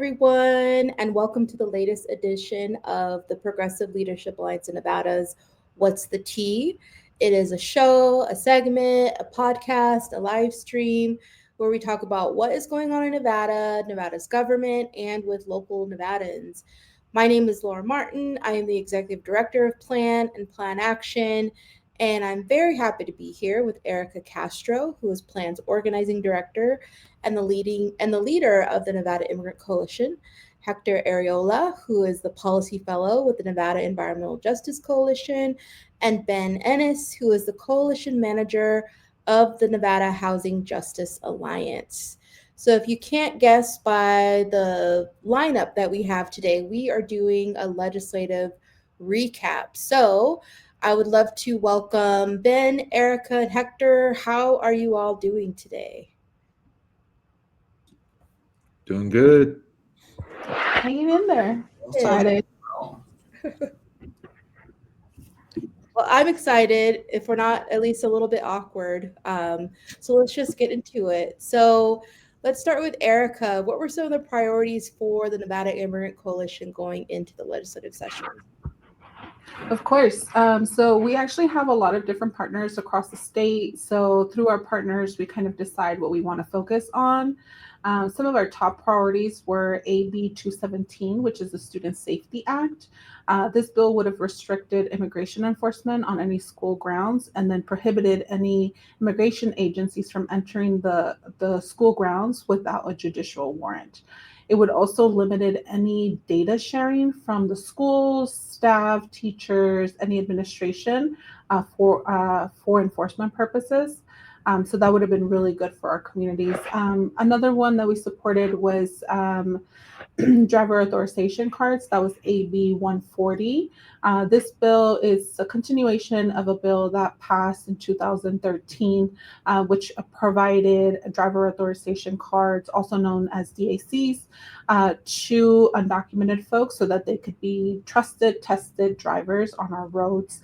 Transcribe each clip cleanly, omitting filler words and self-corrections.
everyone, and welcome to the latest edition of the Progressive Leadership Alliance in Nevada's What's the Tea? It is a show, a segment, a podcast, a live stream where we talk about what is going on in Nevada, Nevada's government, and with local Nevadans. My name is Laura Martin. I am the Executive Director of Plan and Plan Action, and I'm very happy to be here with Erika Castro, who is Plan's Organizing Director and the leader of the Nevada Immigrant Coalition, Hector Arreola, who is the Policy Fellow with the Nevada Environmental Justice Coalition, and Ben Inness, who is the Coalition Manager of the Nevada Housing Justice Alliance. So if you can't guess by the lineup that we have today, we are doing a legislative recap. So I would love to welcome Ben, Erika, and Hector. How are you all doing today? Doing good. Hanging in there. Excited. Well, I'm excited, if we're not at least a little bit awkward. So let's just get into it. So let's start with Erika. What were some of the priorities for the Nevada Immigrant Coalition going into the legislative session? Of course. So we actually have a lot of different partners across the state. So through our partners, we kind of decide what we want to focus on. Some of our top priorities were AB 217, which is the Student Safety Act. This bill would have restricted immigration enforcement on any school grounds and then prohibited any immigration agencies from entering the school grounds without a judicial warrant. It would also limited any data sharing from the schools, staff, teachers, any administration for enforcement purposes. So that would have been really good for our communities. Another one that we supported was driver authorization cards. That was AB 140. This bill is a continuation of a bill that passed in 2013, which provided driver authorization cards, also known as DACs, to undocumented folks so that they could be trusted, tested drivers on our roads.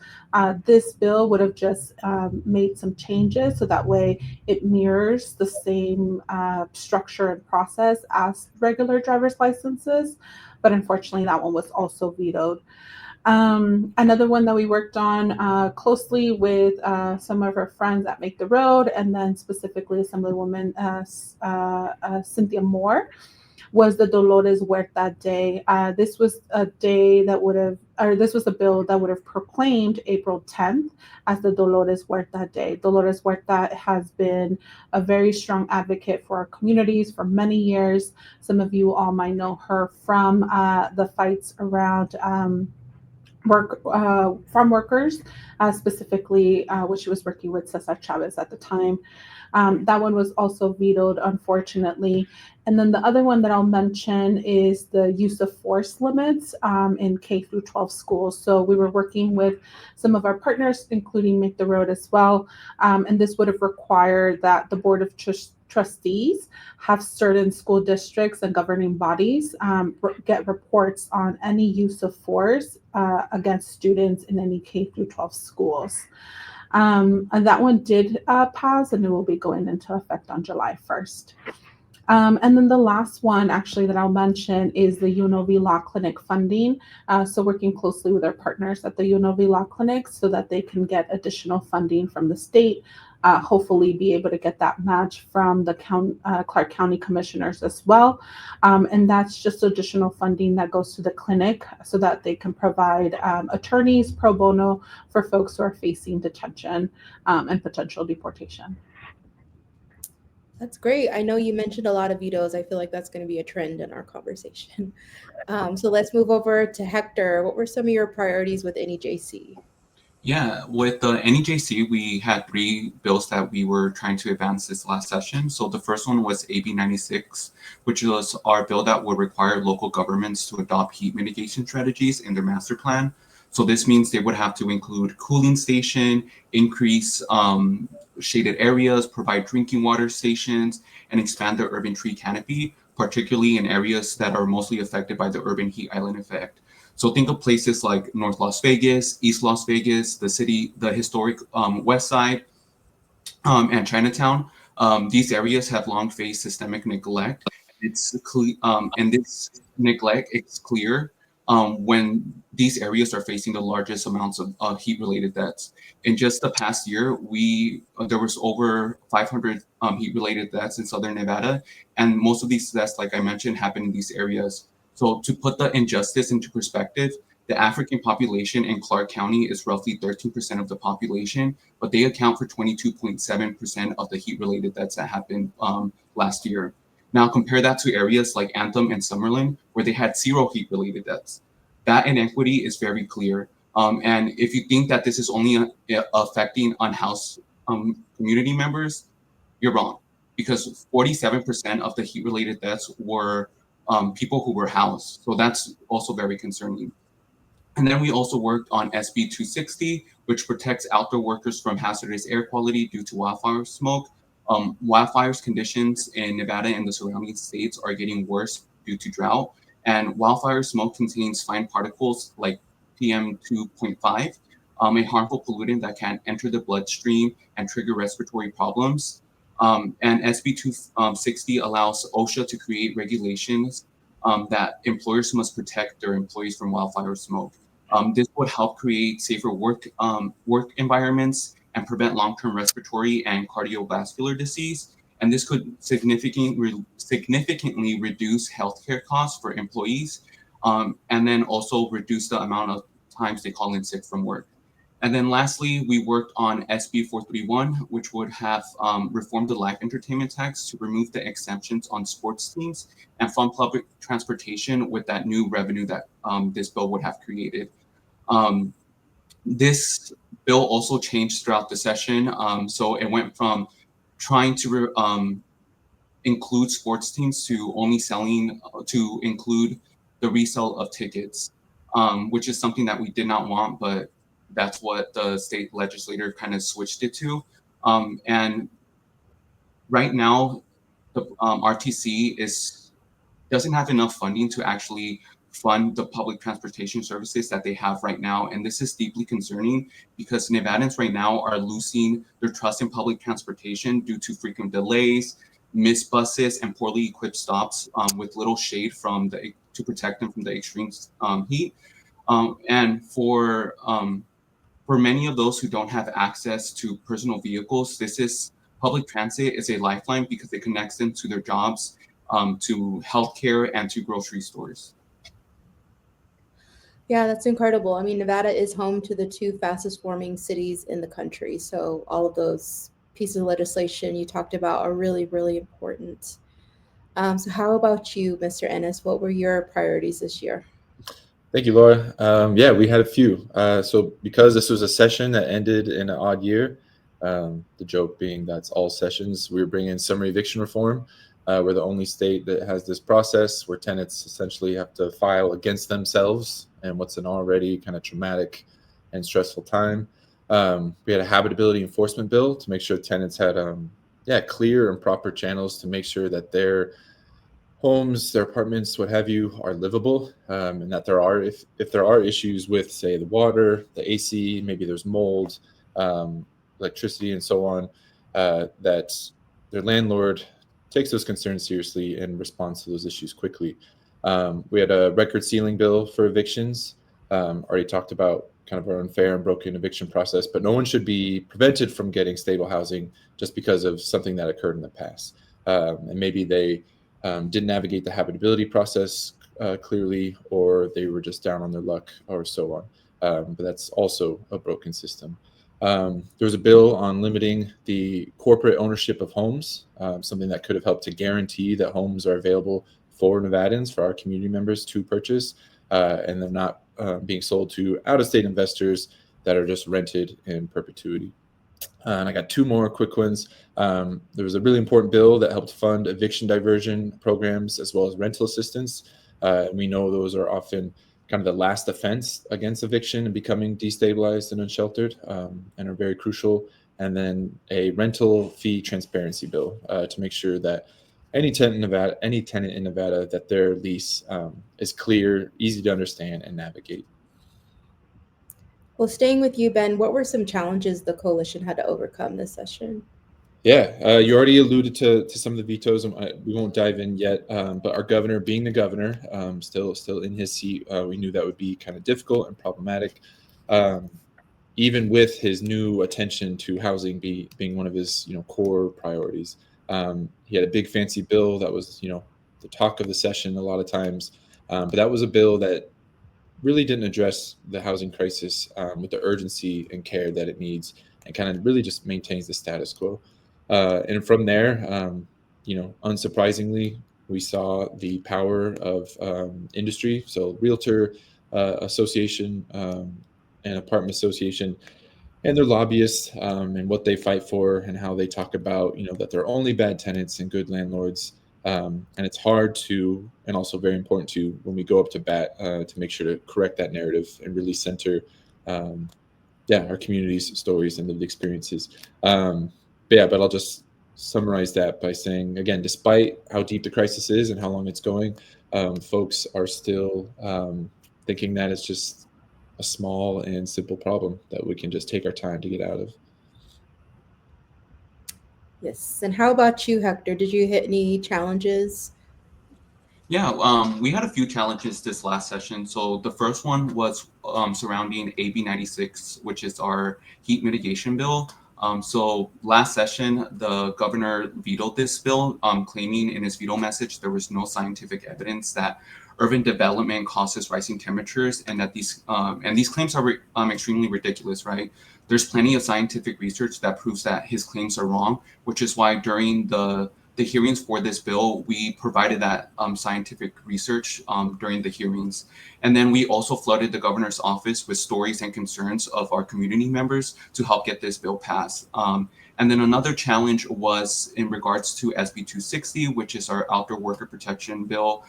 This bill would have just made some changes so that way it mirrors the same structure and process as regular driver's licenses, but unfortunately that one was also vetoed. Another one that we worked on closely with some of our friends at Make the Road, and then specifically Assemblywoman Cynthia Moore, was the Dolores Huerta Day. This was a day that would have, or this was a bill that would have proclaimed April 10th as the Dolores Huerta Day. Dolores Huerta has been a very strong advocate for our communities for many years. Some of you all might know her from the fights around farm workers, specifically when she was working with Cesar Chavez at the time. That one was also vetoed, unfortunately. And then the other one that I'll mention is the use of force limits in K through 12 schools. So we were working with some of our partners, including Make the Road as well. And this would have required that the Board of Trustees have certain school districts and governing bodies get reports on any use of force against students in any K through 12 schools. And that one did pass, and it will be going into effect on July 1st. And then the last one actually that I'll mention is the UNLV Law Clinic funding. So working closely with our partners at the UNLV Law Clinic so that they can get additional funding from the state, hopefully be able to get that match from the Clark County commissioners as well. And that's just additional funding that goes to the clinic so that they can provide attorneys pro bono for folks who are facing detention and potential deportation. That's great. I know you mentioned a lot of vetoes. I feel like that's going to be a trend in our conversation. So let's move over to Hector. What were some of your priorities with NEJC? Yeah, with the NEJC, we had 3 bills that we were trying to advance this last session. So the first one was AB 96, which was our bill that would require local governments to adopt heat mitigation strategies in their master plan. So this means they would have to include cooling station, increase shaded areas, provide drinking water stations, and expand the urban tree canopy, particularly in areas that are mostly affected by the urban heat island effect. So think of places like North Las Vegas, East Las Vegas, the historic West Side, and Chinatown. These areas have long faced systemic neglect it's clear, and this neglect, it's clear when these areas are facing the largest amounts of heat-related deaths. In just the past year, there was over 500 heat-related deaths in Southern Nevada, and most of these deaths, like I mentioned, happen in these areas. So to put the injustice into perspective, the African population in Clark County is roughly 13% of the population, but they account for 22.7% of the heat-related deaths that happened last year. Now compare that to areas like Anthem and Summerlin, where they had 0 heat-related deaths. That inequity is very clear. And if you think that this is only affecting unhoused community members, you're wrong, because 47% of the heat-related deaths were people who were housed. So that's also very concerning. And then we also worked on SB 260, which protects outdoor workers from hazardous air quality due to wildfire smoke. Wildfires conditions in Nevada and the surrounding states are getting worse due to drought. And wildfire smoke contains fine particles like PM2.5, a harmful pollutant that can enter the bloodstream and trigger respiratory problems. And SB 260 allows OSHA to create regulations that employers must protect their employees from wildfire smoke. This would help create safer work environments and prevent long-term respiratory and cardiovascular disease. And this could significantly reduce healthcare costs for employees, and then also reduce the amount of times they call in sick from work. And then lastly, we worked on SB 431, which would have reformed the live entertainment tax to remove the exemptions on sports teams and fund public transportation with that new revenue that this bill would have created. This bill also changed throughout the session. So it went from trying to include sports teams to only to include the resale of tickets, which is something that we did not want, but that's what the state legislature kind of switched it to. And right now, the RTC doesn't have enough funding to actually fund the public transportation services that they have right now. And this is deeply concerning because Nevadans right now are losing their trust in public transportation due to frequent delays, missed buses, and poorly equipped stops with little shade to protect them from the extreme heat. And for many of those who don't have access to personal vehicles, public transit is a lifeline because it connects them to their jobs, to healthcare, and to grocery stores. Yeah, that's incredible. I mean, Nevada is home to the 2 fastest warming cities in the country. So all of those pieces of legislation you talked about are really, really important. So how about you, Mr. Inness? What were your priorities this year? Thank you, Laura. Yeah, we had a few. So because this was a session that ended in an odd year, the joke being that's all sessions, we were bringing in summary eviction reform. We're the only state that has this process where tenants essentially have to file against themselves and what's an already kind of traumatic and stressful time. We had a habitability enforcement bill to make sure tenants had clear and proper channels to make sure that their homes, their apartments, what have you, are livable, and that if there are issues with, say, the water, the AC, maybe there's mold, electricity, and so on, that their landlord takes those concerns seriously and responds to those issues quickly. We had a record ceiling bill for evictions. Already talked about kind of our unfair and broken eviction process, but no one should be prevented from getting stable housing just because of something that occurred in the past. And maybe they didn't navigate the habitability process clearly, or they were just down on their luck, or so on. But that's also a broken system. There was a bill on limiting the corporate ownership of homes, something that could have helped to guarantee that homes are available for Nevadans, for our community members to purchase, and they're not being sold to out-of-state investors that are just rented in perpetuity. And I got 2 more quick ones. There was a really important bill that helped fund eviction diversion programs as well as rental assistance. We know those are often kind of the last offense against eviction and becoming destabilized and unsheltered, and are very crucial. And then a rental fee transparency bill to make sure that any tenant in Nevada, that their lease is clear, easy to understand, and navigate. Well, staying with you, Ben, what were some challenges the coalition had to overcome this session? Yeah, you already alluded to some of the vetoes. We won't dive in yet, but our governor, being the governor, still in his seat, we knew that would be kind of difficult and problematic. Um, Even with his new attention to housing being one of his core priorities. He had a big fancy bill that was the talk of the session a lot of times, but that was a bill that really didn't address the housing crisis with the urgency and care that it needs, and kind of really just maintains the status quo. And from there, unsurprisingly, we saw the power of industry. So realtor association and apartment association and their lobbyists, and what they fight for and how they talk about that they're only bad tenants and good landlords. And it's hard to, and also very important to, when we go up to bat, to make sure to correct that narrative and really center um, our community's stories and lived experiences. But I'll just summarize that by saying, again, despite how deep the crisis is and how long it's going, folks are still thinking that it's just a small and simple problem that we can just take our time to get out of. Yes. And how about you, Hector? Did you hit any challenges? Yeah, we had a few challenges this last session. So the first one was surrounding AB 96, which is our heat mitigation bill. So last session, the governor vetoed this bill, claiming in his veto message there was no scientific evidence that urban development causes rising temperatures, and that these claims are extremely ridiculous, right? There's plenty of scientific research that proves that his claims are wrong, which is why during the hearings for this bill, we provided that scientific research during the hearings. And then we also flooded the governor's office with stories and concerns of our community members to help get this bill passed. And then another challenge was in regards to SB 260, which is our outdoor worker protection bill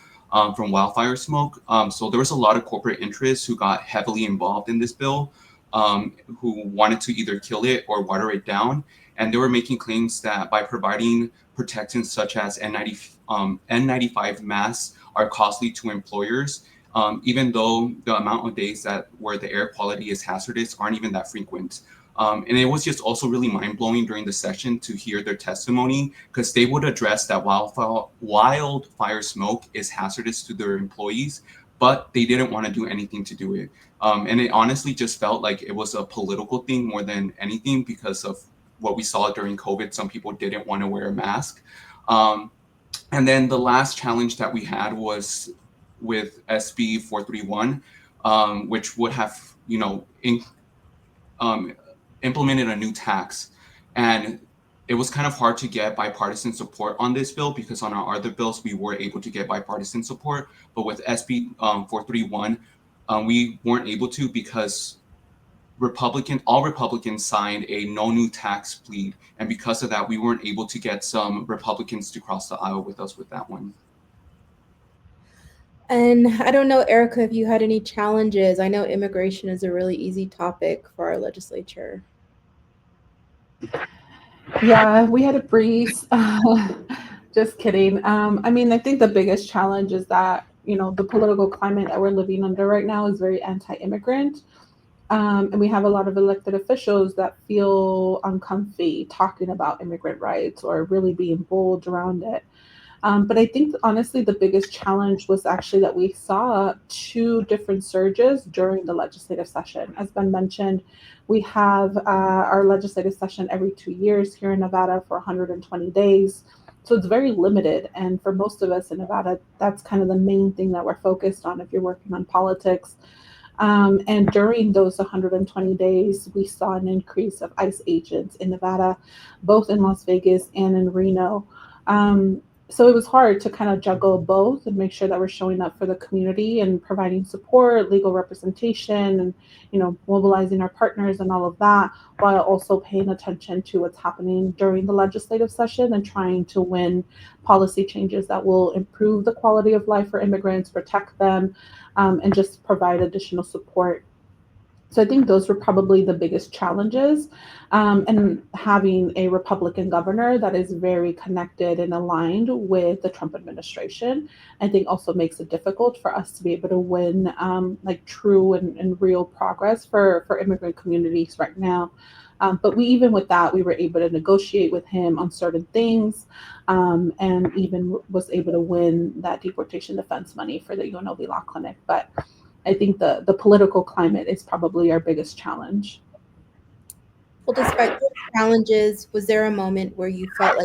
from wildfire smoke. So there was a lot of corporate interests who got heavily involved in this bill, who wanted to either kill it or water it down. And they were making claims that by providing protectants such as N95 masks are costly to employers, even though the amount of days that where the air quality is hazardous aren't even that frequent. And it was just also really mind-blowing during the session to hear their testimony, because they would address that wildfire smoke is hazardous to their employees, but they didn't want to do anything to do it. And it honestly just felt like it was a political thing more than anything, because of what we saw during COVID. Some people didn't want to wear a mask. And then the last challenge that we had was with SB 431, which would have, implemented a new tax. And it was kind of hard to get bipartisan support on this bill, because on our other bills, we were able to get bipartisan support. But with SB 431, we weren't able to, because all Republicans signed a no new tax plea. And because of that, we weren't able to get some Republicans to cross the aisle with us with that one. And I don't know, Erika, if you had any challenges. I know immigration is a really easy topic for our legislature. Yeah, we had a breeze. Just kidding. I think the biggest challenge is that, the political climate that we're living under right now is very anti-immigrant. And we have a lot of elected officials that feel uncomfy talking about immigrant rights or really being bold around it. But I think, honestly, the biggest challenge was actually that we saw two different surges during the legislative session. As Ben mentioned, we have our legislative session every 2 years here in Nevada for 120 days. So it's very limited. And for most of us in Nevada, that's kind of the main thing that we're focused on if you're working on politics. And during those 120 days, we saw an increase of ICE agents in Nevada, both in Las Vegas and in Reno. So it was hard to kind of juggle both and make sure that we're showing up for the community and providing support, legal representation, and mobilizing our partners and all of that, while also paying attention to what's happening during the legislative session and trying to win policy changes that will improve the quality of life for immigrants, protect them, and just provide additional support. So I think those were probably the biggest challenges. And having a Republican governor that is very connected and aligned with the Trump administration, I think also makes it difficult for us to be able to win true and real progress for immigrant communities right now. But even with that, we were able to negotiate with him on certain things, and even was able to win that deportation defense money for the UNLV Law Clinic. But I think the political climate is probably our biggest challenge. Well, despite those challenges, was there a moment where you felt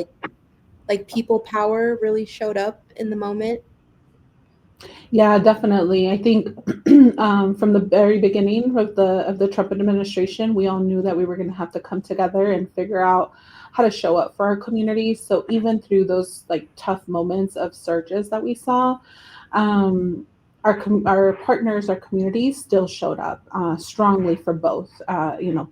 like people power really showed up in the moment? Yeah, definitely. I think from the very beginning of the Trump administration, we all knew that we were going to have to come together and figure out how to show up for our communities. So even through those like tough moments of surges that we saw, um, our partners, our communities still showed up strongly for both,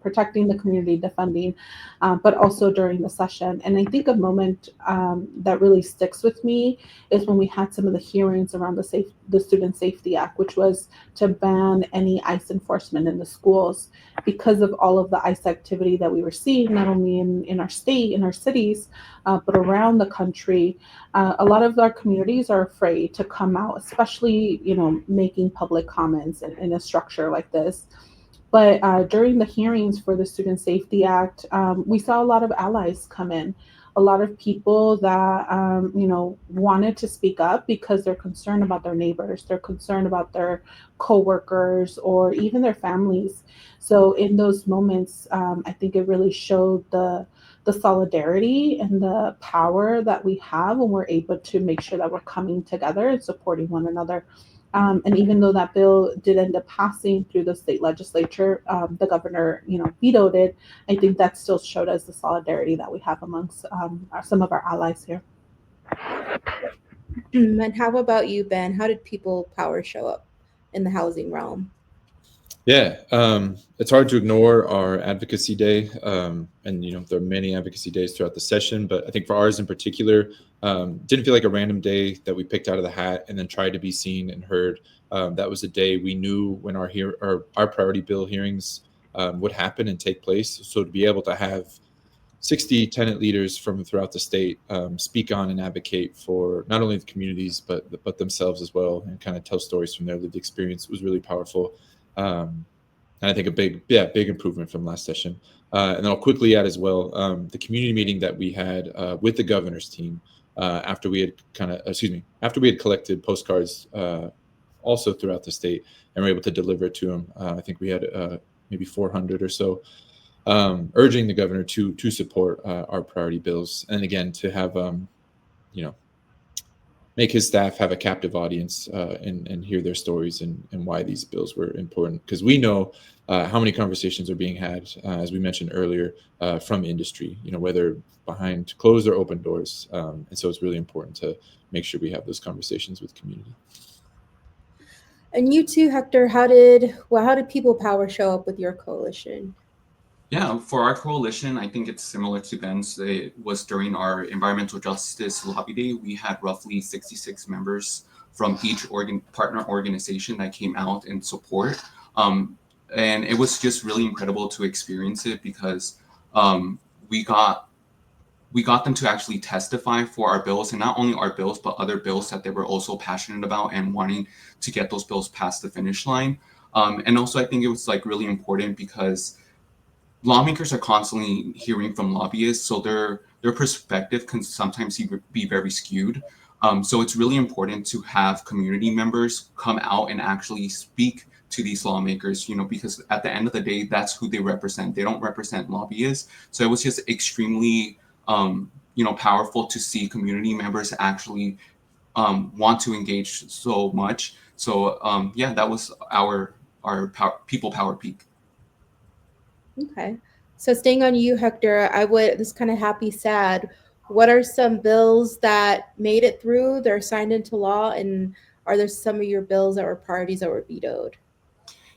protecting the community, defending, but also during the session. And I think a moment that really sticks with me is when we had some of the hearings around the Student Safety Act, which was to ban any ICE enforcement in the schools because of all of the ICE activity that we were seeing, not only in our state, in our cities, but around the country. A lot of our communities are afraid to come out, especially, making public comments in a structure like this. But during the hearings for the Student Safety Act, we saw a lot of allies come in, a lot of people that, wanted to speak up because they're concerned about their neighbors, they're concerned about their coworkers or even their families. So in those moments, I think it really showed the solidarity and the power that we have when we're able to make sure that we're coming together and supporting one another. And even though that bill did end up passing through the state legislature, the governor, vetoed it. I think that still showed us the solidarity that we have amongst some of our allies here. And how about you, Ben? How did people power show up in the housing realm? Yeah, it's hard to ignore our advocacy day, and there are many advocacy days throughout the session. But I think for ours in particular, didn't feel like a random day that we picked out of the hat and then tried to be seen and heard. That was a day we knew when our priority bill hearings would happen and take place. So to be able to have 60 tenant leaders from throughout the state speak on and advocate for not only the communities but themselves as well, and kind of tell stories from their lived experience was really powerful. And I think a big improvement from last session. And then I'll quickly add as well the community meeting that we had with the governor's team after we had collected postcards also throughout the state and were able to deliver it to him. I think we had maybe 400 or so, urging the governor to support our priority bills, and again to have make his staff have a captive audience and hear their stories and why these bills were important. Because we know how many conversations are being had, as we mentioned earlier, from industry, whether behind closed or open doors. And so it's really important to make sure we have those conversations with community. And you too, Hector, how did people power show up with your coalition? Yeah, for our coalition, I think it's similar to Ben's. It was during our environmental justice lobby day. We had roughly 66 members from each partner organization that came out in support. And it was just really incredible to experience it because we got them to actually testify for our bills, and not only our bills, but other bills that they were also passionate about and wanting to get those bills past the finish line. And also, I think it was really important because lawmakers are constantly hearing from lobbyists, so their perspective can sometimes be very skewed. So it's really important to have community members come out and actually speak to these lawmakers, because at the end of the day, that's who they represent. They don't represent lobbyists. So it was just extremely, powerful to see community members actually want to engage so much. So that was our people power peak. Okay. So staying on you, Hector, this kind of happy, sad. What are some bills that made it through, they're signed into law, and are there some of your bills that were priorities that were vetoed?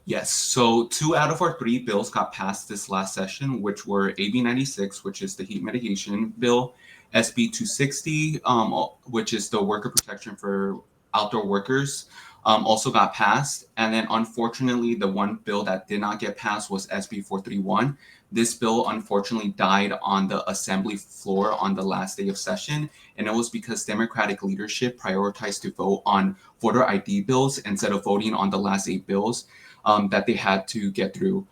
Yes, so 2 out of our 3 bills got passed this last session, which were AB 96, which is the heat mitigation bill, SB 260, which is the worker protection for outdoor workers, also got passed. And then unfortunately, the one bill that did not get passed was SB 431. This bill unfortunately died on the assembly floor on the last day of session. And it was because Democratic leadership prioritized to vote on voter ID bills instead of voting on the last 8 bills that they had to get through,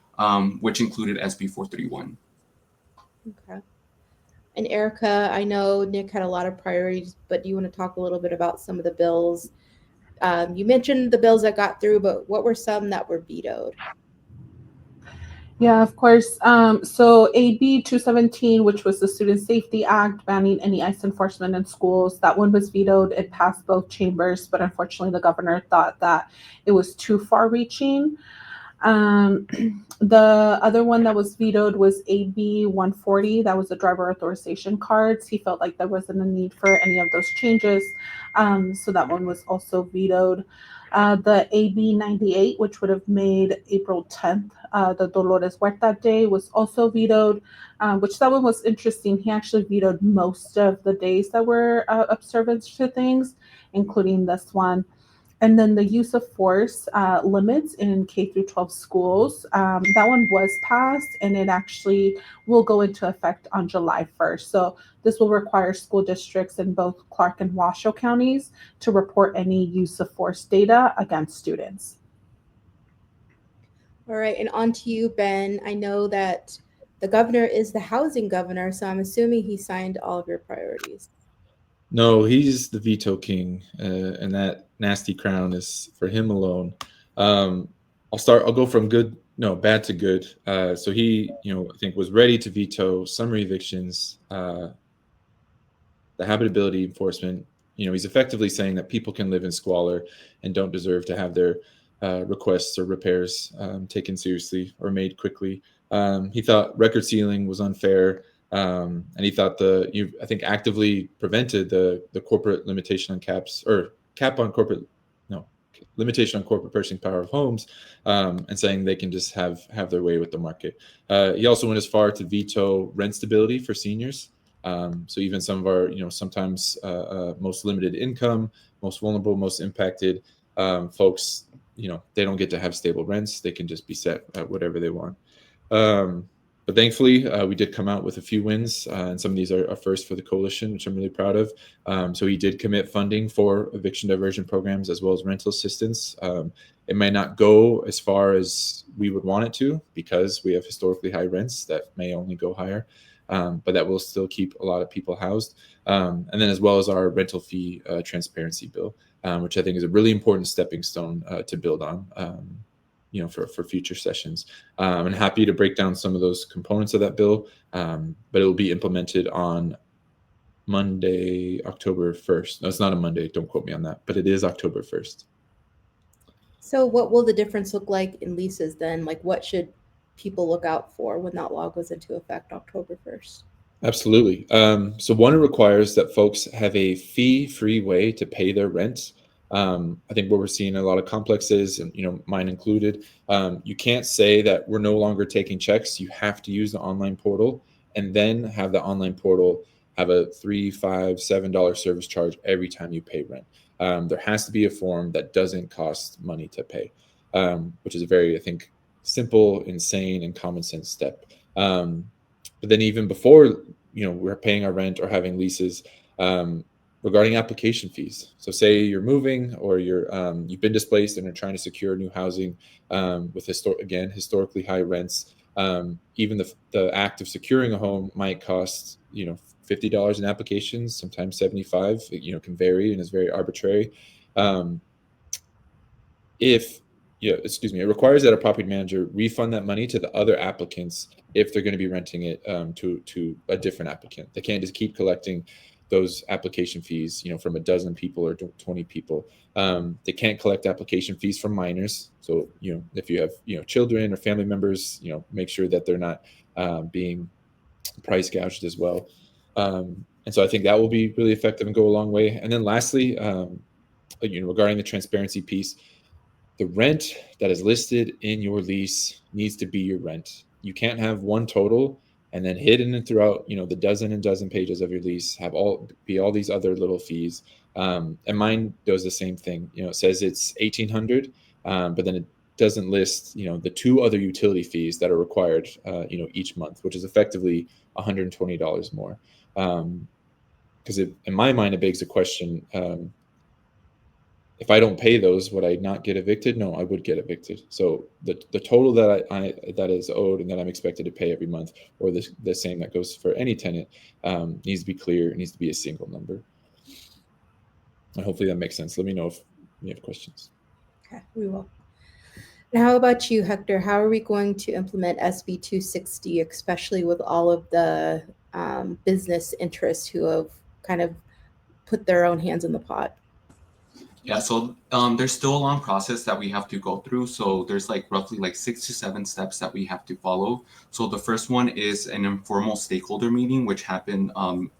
which included SB 431. Okay. And Erica, I know Nick had a lot of priorities, but do you want to talk a little bit about some of the bills? You mentioned the bills that got through, but what were some that were vetoed? Yeah, of course. So AB 217, which was the Student Safety Act banning any ICE enforcement in schools, that one was vetoed. It passed both chambers, but unfortunately, the governor thought that it was too far reaching. Um, the other one that was vetoed was AB 140. That was the driver authorization cards. He felt like there wasn't a need for any of those changes. So that one was also vetoed. The AB 98, which would have made April 10th, the Dolores Huerta Day, was also vetoed, which that one was interesting. He actually vetoed most of the days that were observance to things, including this one. And then the use of force limits in K through 12 schools, that one was passed and it actually will go into effect on July 1st. So this will require school districts in both Clark and Washoe counties to report any use of force data against students. All right, and on to you, Ben. I know that the governor is the housing governor, so I'm assuming he signed all of your priorities. No, he's the veto king, and that nasty crown is for him alone. Um, I'll go from bad to good. So he, I think was ready to veto summary evictions, the habitability enforcement. He's effectively saying that people can live in squalor and don't deserve to have their requests or repairs taken seriously or made quickly. He thought record sealing was unfair, and he thought I think actively prevented the corporate limitation on caps or cap on corporate no limitation on corporate purchasing power of homes, and saying they can just have their way with the market. He also went as far to veto rent stability for seniors. So even some of our, sometimes most limited income, most vulnerable, most impacted folks, they don't get to have stable rents. They can just be set at whatever they want. But thankfully, we did come out with a few wins, and some of these are first for the coalition, which I'm really proud of. So he did commit funding for eviction diversion programs as well as rental assistance. It may not go as far as we would want it to because we have historically high rents that may only go higher. But that will still keep a lot of people housed. And then as well as our rental fee transparency bill, which I think is a really important stepping stone to build on, for future sessions. I'm happy to break down some of those components of that bill, but it will be implemented on Monday, October 1st. No, it's not a Monday. Don't quote me on that, but it is October 1st. So what will the difference look like in leases then? Like what should people look out for when that law goes into effect October 1st? Absolutely. So one, it requires that folks have a fee-free way to pay their rent. I think what we're seeing in a lot of complexes, and mine included, you can't say that we're no longer taking checks. You have to use the online portal, and then have the online portal have a $3, $5, $7 service charge every time you pay rent. There has to be a form that doesn't cost money to pay, which is a very, I think, simple, insane, and common sense step. But then even before, we're paying our rent or having leases, regarding application fees. So say you're moving or you've been displaced and are trying to secure new housing with historically high rents. Even the act of securing a home might cost, $50 in applications, sometimes 75. It can vary and is very arbitrary. If it requires that a property manager refund that money to the other applicants if they're going to be renting it to a different applicant. They can't just keep collecting those application fees, from a dozen people or 20 people. They can't collect application fees from minors. So, if you have, children or family members, make sure that they're not being price gouged as well. And so I think that will be really effective and go a long way. And then lastly, regarding the transparency piece, the rent that is listed in your lease needs to be your rent. You can't have one total and then hidden throughout, the dozen and dozen pages of your lease have all these other little fees. And mine does the same thing. It says it's 1,800, but then it doesn't list, the two other utility fees that are required, each month, which is effectively $120 more. Because in my mind, it begs the question. if I don't pay those, would I not get evicted? No, I would get evicted. So the total that I that is owed and that I'm expected to pay every month, or the same that goes for any tenant, needs to be clear. It needs to be a single number. And hopefully that makes sense. Let me know if you have questions. Okay, we will. And how about you, Hector? How are we going to implement SB 260, especially with all of the business interests who have kind of put their own hands in the pot? Yeah, so there's still a long process that we have to go through. So there's like roughly like 6 to 7 steps that we have to follow. So the first one is an informal stakeholder meeting, which happened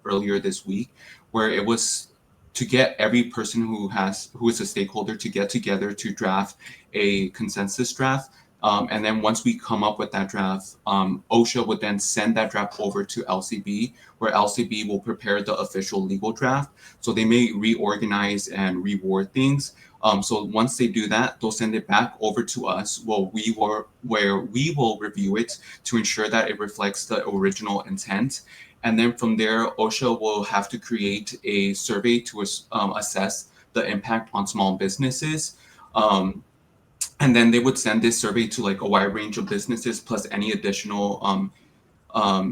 earlier this week, where it was to get every person who is a stakeholder to get together to draft a consensus draft. And then once we come up with that draft, OSHA would then send that draft over to LCB, where LCB will prepare the official legal draft. So they may reorganize and reword things. So once they do that, they'll send it back over to us, where we will review it to ensure that it reflects the original intent. And then from there, OSHA will have to create a survey to assess the impact on small businesses. And then they would send this survey to like a wide range of businesses plus any additional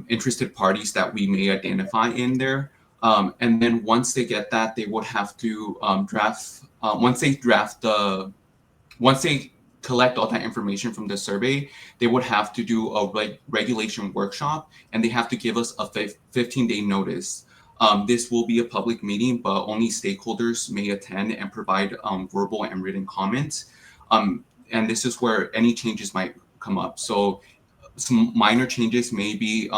interested parties that we may identify in there. And then once they get that, they would have to once they collect all that information from the survey, they would have to do a regulation workshop, and they have to give us a 15-day notice. This will be a public meeting, but only stakeholders may attend and provide verbal and written comments. And this is where any changes might come up. So some minor changes may be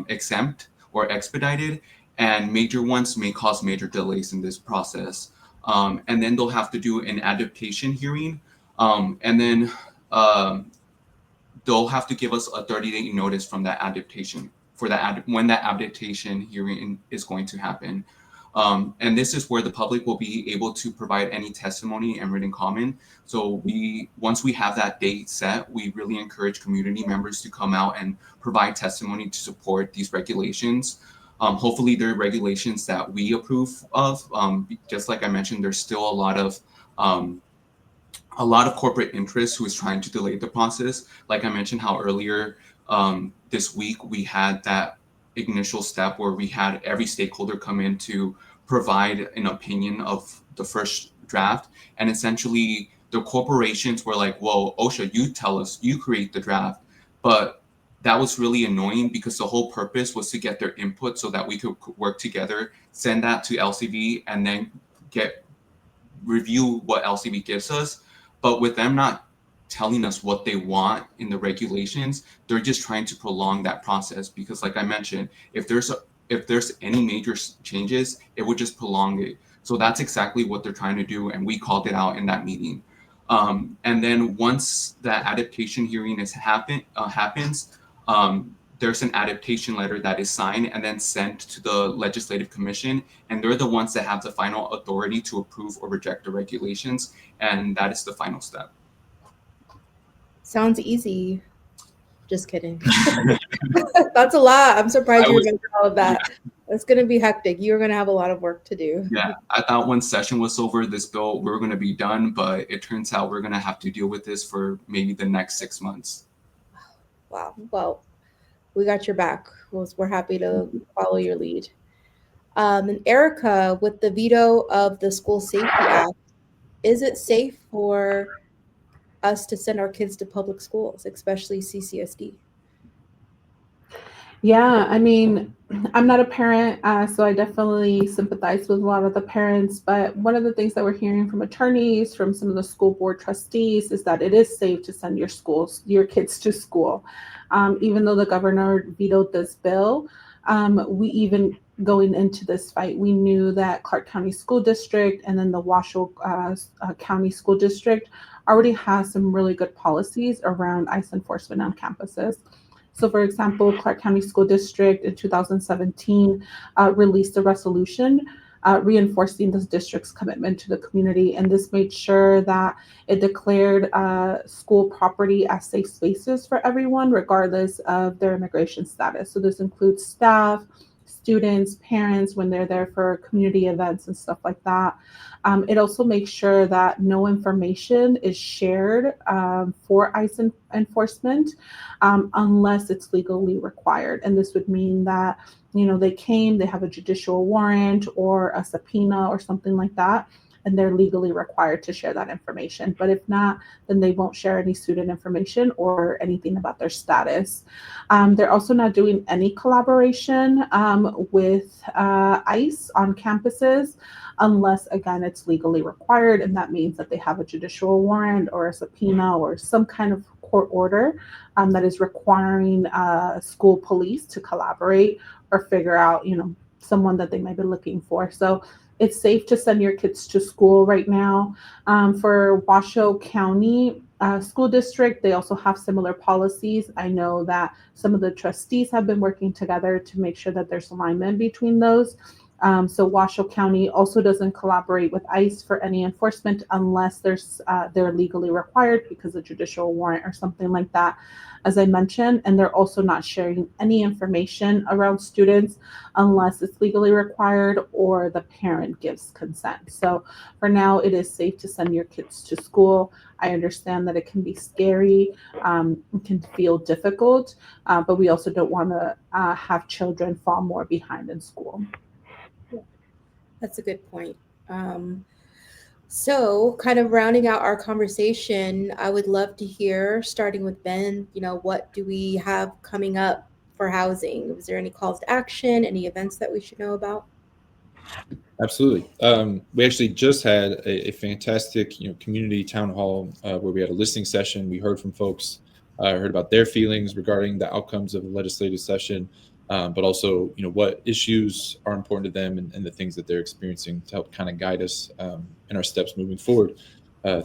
exempt or expedited, and major ones may cause major delays in this process. And then they'll have to do an adaptation hearing. And then they'll have to give us a 30-day notice from that adaptation when that adaptation hearing is going to happen. And this is where the public will be able to provide any testimony and written comment. So once we have that date set, we really encourage community members to come out and provide testimony to support these regulations. Hopefully they're regulations that we approve of. Just like I mentioned, there's still a lot of corporate interest who is trying to delay the process. Like I mentioned how earlier this week we had that initial step where we had every stakeholder come in to provide an opinion of the first draft. And essentially the corporations were like, well, OSHA, you tell us, you create the draft. But that was really annoying because the whole purpose was to get their input so that we could work together, send that to LCB, and then review what LCB gives us. But with them not telling us what they want in the regulations, they're just trying to prolong that process because, like I mentioned, if there's any major changes, it would just prolong it. So that's exactly what they're trying to do, and we called it out in that meeting. And then once that adaptation hearing happens, there's an adaptation letter that is signed and then sent to the Legislative Commission, and they're the ones that have the final authority to approve or reject the regulations, and that is the final step. Sounds easy. Just kidding. That's a lot. I'm surprised you were going to do all of that. It's going to be hectic. You're going to have a lot of work to do. Yeah, I thought when session was over, this bill, we were going to be done, but it turns out we're going to have to deal with this for maybe the next 6 months. Wow. Well, we got your back. We're happy to follow your lead. And Erika, with the veto of the School Safety Act, is it safe for us to send our kids to public schools, especially CCSD? Yeah, I mean, I'm not a parent, so I definitely sympathize with a lot of the parents. But one of the things that we're hearing from attorneys, from some of the school board trustees, is that it is safe to send your kids to school. Even though the governor vetoed this bill, we even going into this fight, we knew that Clark County School District and then the Washoe County School District already has some really good policies around ICE enforcement on campuses. So, for example, Clark County School District in 2017 released a resolution reinforcing this district's commitment to the community. And this made sure that it declared school property as safe spaces for everyone, regardless of their immigration status. So this includes staff, students, parents, when they're there for community events and stuff like that. It also makes sure that no information is shared for ICE enforcement unless it's legally required. And this would mean that, they have a judicial warrant or a subpoena or something like that, and they're legally required to share that information. But if not, then they won't share any student information or anything about their status. They're also not doing any collaboration with ICE on campuses unless, again, it's legally required. And that means that they have a judicial warrant or a subpoena or some kind of court order that is requiring school police to collaborate or figure out, someone that they might be looking for. So it's safe to send your kids to school right now. For Washoe County School District, they also have similar policies. I know that some of the trustees have been working together to make sure that there's alignment between those. So Washoe County also doesn't collaborate with ICE for any enforcement unless they're legally required because of judicial warrant or something like that, as I mentioned. And they're also not sharing any information around students unless it's legally required or the parent gives consent. So for now, it is safe to send your kids to school. I understand that it can be scary, it can feel difficult, but we also don't want to have children fall more behind in school. That's a good point. So kind of rounding out our conversation, I would love to hear, starting with Ben, what do we have coming up for housing? Is there any calls to action, any events that we should know about? Absolutely. We actually just had a fantastic, community town hall where we had a listening session. We heard from folks, heard about their feelings regarding the outcomes of the legislative session, but also, what issues are important to them and the things that they're experiencing to help kind of guide us in our steps moving forward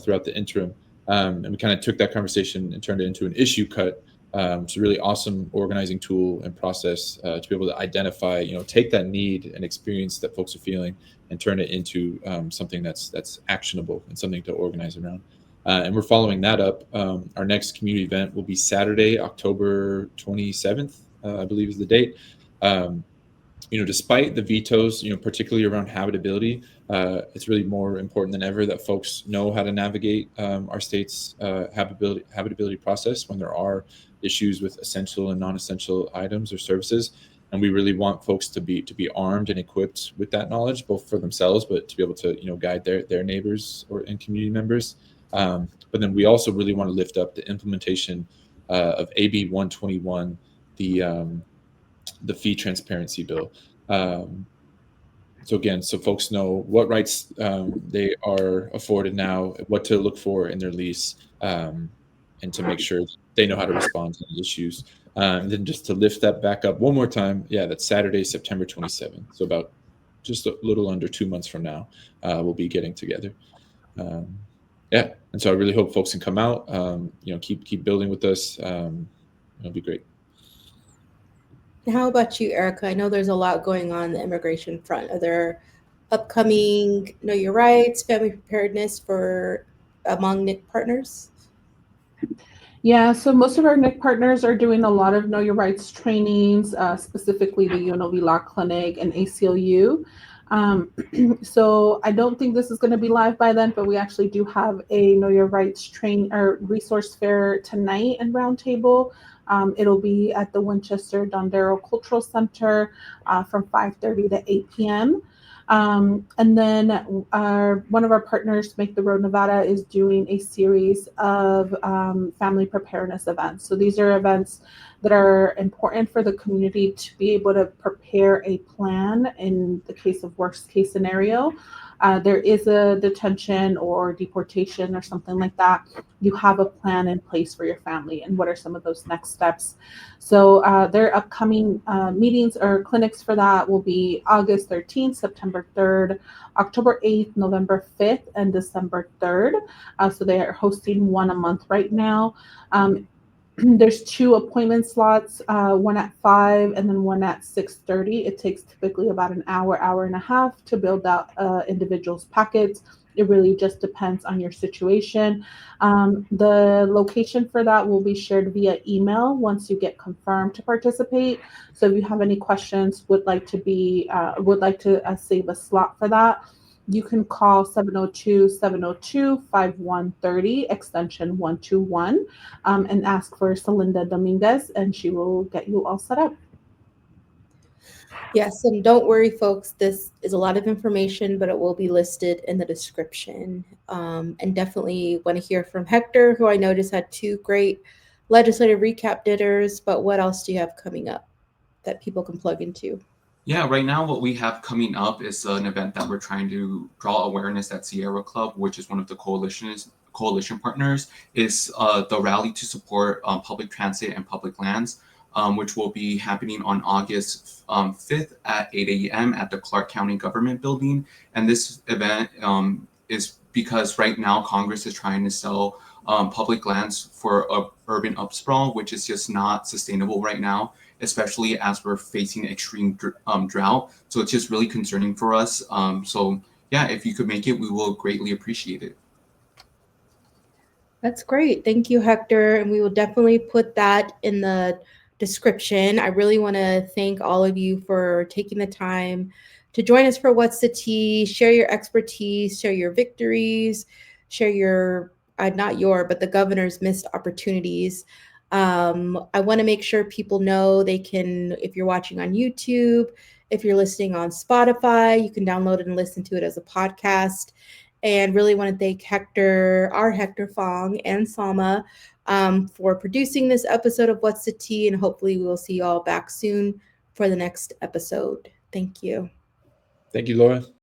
throughout the interim. And we kind of took that conversation and turned it into an issue cut. It's a really awesome organizing tool and process to be able to identify, take that need and experience that folks are feeling and turn it into something that's actionable and something to organize around. And we're following that up. Our next community event will be Saturday, October 27th, I believe is the date. Despite the vetoes, particularly around habitability, it's really more important than ever that folks know how to navigate our state's habitability process when there are issues with essential and non-essential items or services. And we really want folks to be armed and equipped with that knowledge, both for themselves, but to be able to guide their neighbors and community members. But then we also really want to lift up the implementation of AB 121, the fee transparency bill. So folks know what rights they are afforded now, what to look for in their lease, and to make sure they know how to respond to the issues. And then just to lift that back up one more time, that's Saturday, September 27th. So about just a little under 2 months from now, we'll be getting together. And so I really hope folks can come out, keep building with us. It'll be great. How about you, Erika? I know there's a lot going on the immigration front. Are there upcoming Know Your Rights, family preparedness among NIC partners? Yeah, so most of our NIC partners are doing a lot of Know Your Rights trainings, specifically the UNLV Law Clinic and ACLU. So I don't think this is going to be live by then, but we actually do have a Know Your Rights training or resource fair tonight and roundtable. It'll be at the Winchester Dondero Cultural Center from 5:30 to 8 p.m. And then one of our partners, Make the Road Nevada, is doing a series of family preparedness events. So these are events that are important for the community to be able to prepare a plan in the case of worst case scenario. There is a detention or deportation or something like that. You have a plan in place for your family, and what are some of those next steps? So their upcoming meetings or clinics for that will be August 13th, September 3rd, October 8th, November 5th, and December 3rd. So they are hosting one a month right now. There's 2 appointment slots, one at 5 and then one at 6:30. It takes typically about an hour and a half to build out individuals' packets. It really just depends on your situation. The location for that will be shared via email once you get confirmed to participate. So if you have any questions, would like to save a slot for that, you can call 702-702-5130 extension 121, and ask for Celinda Dominguez, and she will get you all set up. Yes, and don't worry, folks. This is a lot of information, but it will be listed in the description. And definitely want to hear from Hector, who I noticed had 2 great legislative recap dinners. But what else do you have coming up that people can plug into? Yeah, right now what we have coming up is an event that we're trying to draw awareness at Sierra Club, which is one of the coalition partners, is the rally to support public transit and public lands, which will be happening on August 5th at 8 a.m. at the Clark County Government Building. And this event is because right now Congress is trying to sell public lands for urban upsprawl, which is just not sustainable right now, especially as we're facing extreme drought. So it's just really concerning for us. So yeah, if you could make it, we will greatly appreciate it. That's great. Thank you, Hector. And we will definitely put that in the description. I really want to thank all of you for taking the time to join us for What's the Tea, share your expertise, share your victories, share your, not your, but the governor's missed opportunities. I want to make sure people know they can, if you're watching on YouTube, if you're listening on Spotify, you can download it and listen to it as a podcast. And really want to thank Hector, our Hector Fong, and Salma for producing this episode of What's the Tea. And hopefully we will see you all back soon for the next episode. Thank you. Thank you, Laura.